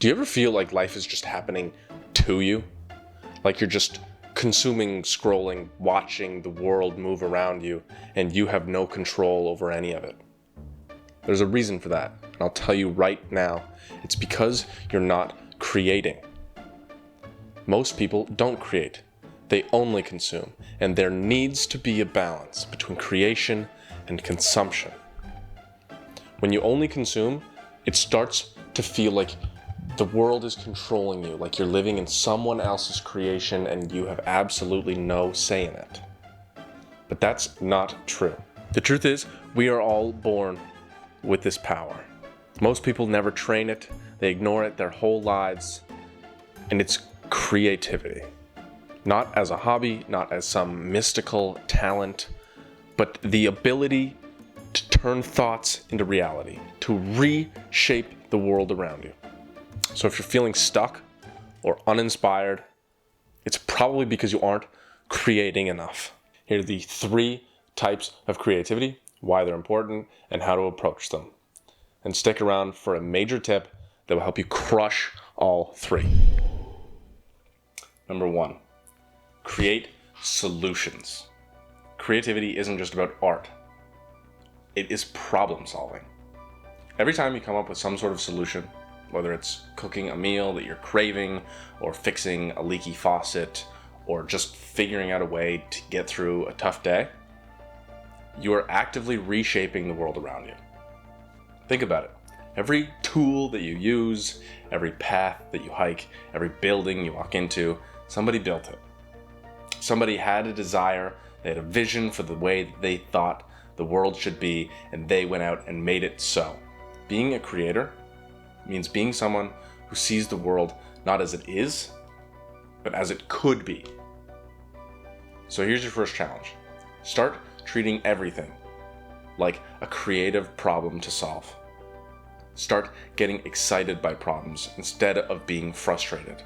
Do you ever feel like life is just happening to you? Like you're just consuming, scrolling, watching the world move around you, and you have no control over any of it? There's a reason for that, and I'll tell you right now. It's because you're not creating. Most people don't create. They only consume, and there needs to be a balance between creation and consumption. When you only consume, it starts to feel like the world is controlling you, like you're living in someone else's creation and you have absolutely no say in it. But that's not true. The truth is, we are all born with this power. Most people never train it, they ignore it their whole lives, and it's creativity. Not as a hobby, not as some mystical talent, but the ability to turn thoughts into reality, to reshape the world around you. So if you're feeling stuck or uninspired, it's probably because you aren't creating enough. Here are the 3 types of creativity, why they're important, and how to approach them. And stick around for a major tip that will help you crush all 3. Number 1, create solutions. Creativity isn't just about art. It is problem solving. Every time you come up with some sort of solution, whether it's cooking a meal that you're craving, or fixing a leaky faucet, or just figuring out a way to get through a tough day, you are actively reshaping the world around you. Think about it. Every tool that you use, every path that you hike, every building you walk into, somebody built it. Somebody had a desire, they had a vision for the way that they thought the world should be, and they went out and made it so. Being a creator means being someone who sees the world not as it is, but as it could be. So here's your first challenge. Start treating everything like a creative problem to solve. Start getting excited by problems instead of being frustrated.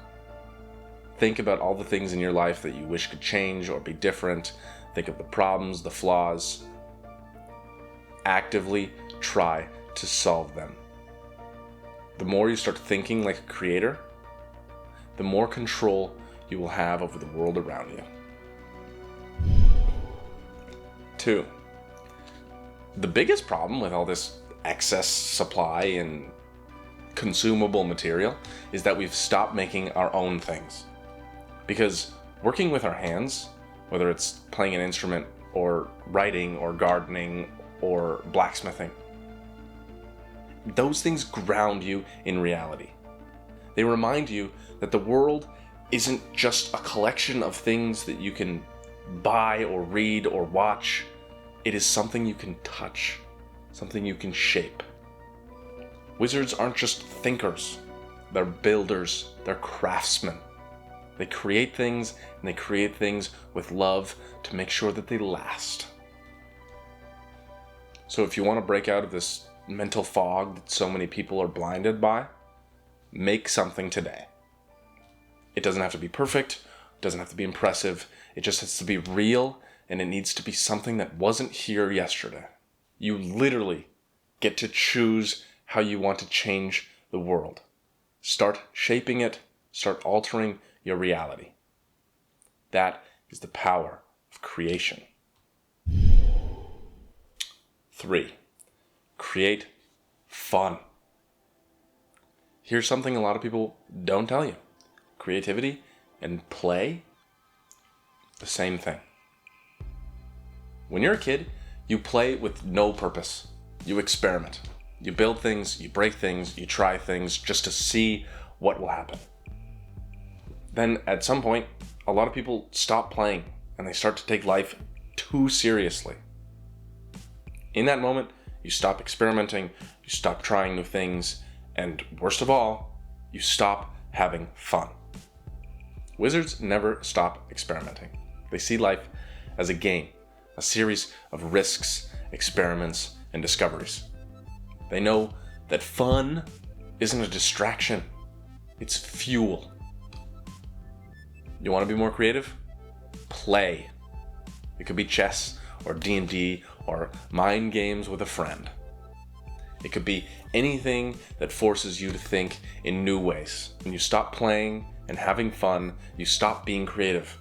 Think about all the things in your life that you wish could change or be different. Think of the problems, the flaws. Actively try to solve them. The more you start thinking like a creator, the more control you will have over the world around you. 2, the biggest problem with all this excess supply and consumable material is that we've stopped making our own things. Because working with our hands, whether it's playing an instrument or writing or gardening or blacksmithing, those things ground you in reality. They remind you that the world isn't just a collection of things that you can buy or read or watch. It is something you can touch, something you can shape. Wizards aren't just thinkers, they're builders, they're craftsmen. They create things, and they create things with love to make sure that they last. So if you want to break out of this mental fog that so many people are blinded by, make something today. It doesn't have to be perfect, it doesn't have to be impressive, it just has to be real, and it needs to be something that wasn't here yesterday. You literally get to choose how you want to change the world. Start shaping it, start altering your reality. That is the power of creation. 3, create fun. Here's something a lot of people don't tell you. Creativity and play, the same thing. When you're a kid, you play with no purpose. You experiment. You build things, you break things, you try things just to see what will happen. Then at some point, a lot of people stop playing and they start to take life too seriously. In that moment, you stop experimenting, you stop trying new things, and worst of all, you stop having fun. Wizards never stop experimenting. They see life as a game, a series of risks, experiments, and discoveries. They know that fun isn't a distraction, it's fuel. You want to be more creative? Play. It could be chess or D&D or mind games with a friend. It could be anything that forces you to think in new ways. When you stop playing and having fun, you stop being creative.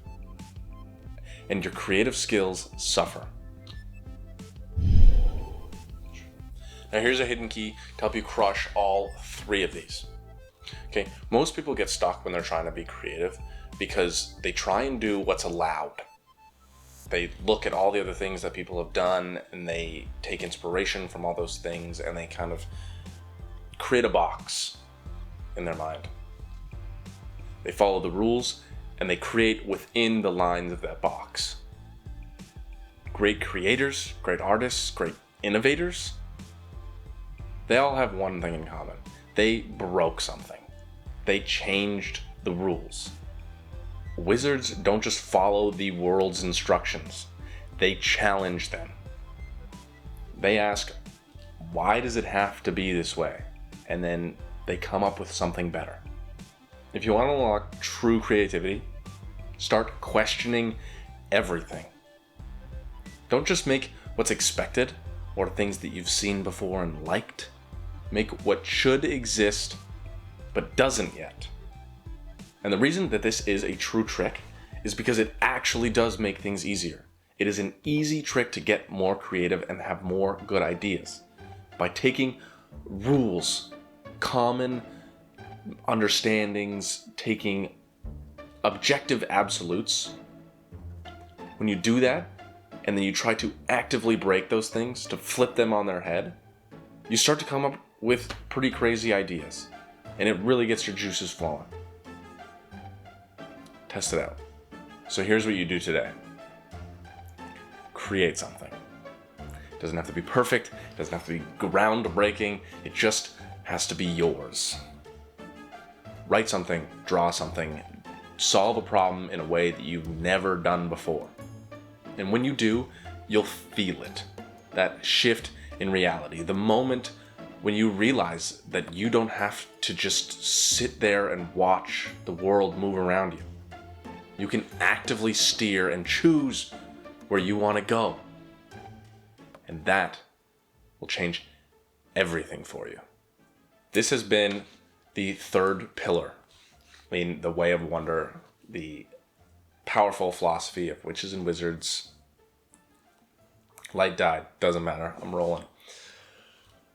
And your creative skills suffer. Now here's a hidden key to help you crush all three of these. Okay, most people get stuck when they're trying to be creative because they try and do what's allowed. They look at all the other things that people have done and they take inspiration from all those things and they kind of create a box in their mind. They follow the rules and they create within the lines of that box. Great creators, great artists, great innovators, they all have one thing in common. They broke something. They changed the rules. Wizards don't just follow the world's instructions. They challenge them. They ask, why does it have to be this way? And then they come up with something better. If you want to unlock true creativity, start questioning everything. Don't just make what's expected or things that you've seen before and liked. Make what should exist but doesn't yet. And the reason that this is a true trick is because it actually does make things easier. It is an easy trick to get more creative and have more good ideas. By taking rules, common understandings, taking objective absolutes, when you do that, and then you try to actively break those things, to flip them on their head, you start to come up with pretty crazy ideas. And it really gets your juices flowing. Test it out. So here's what you do today. Create something. It doesn't have to be perfect. It doesn't have to be groundbreaking. It just has to be yours. Write something, draw something, solve a problem in a way that you've never done before. And when you do, you'll feel it. That shift in reality. The moment when you realize that you don't have to just sit there and watch the world move around you. You can actively steer and choose where you want to go. And that will change everything for you. This has been the third pillar in the Way of Wonder, the powerful philosophy of witches and wizards. Light died, doesn't matter, I'm rolling.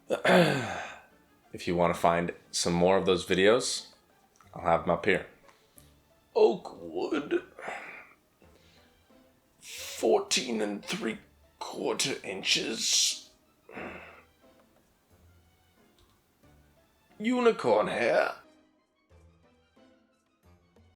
If you want to find some more of those videos, I'll have them up here. Oak wood, 14 3/4 inches. Unicorn hair,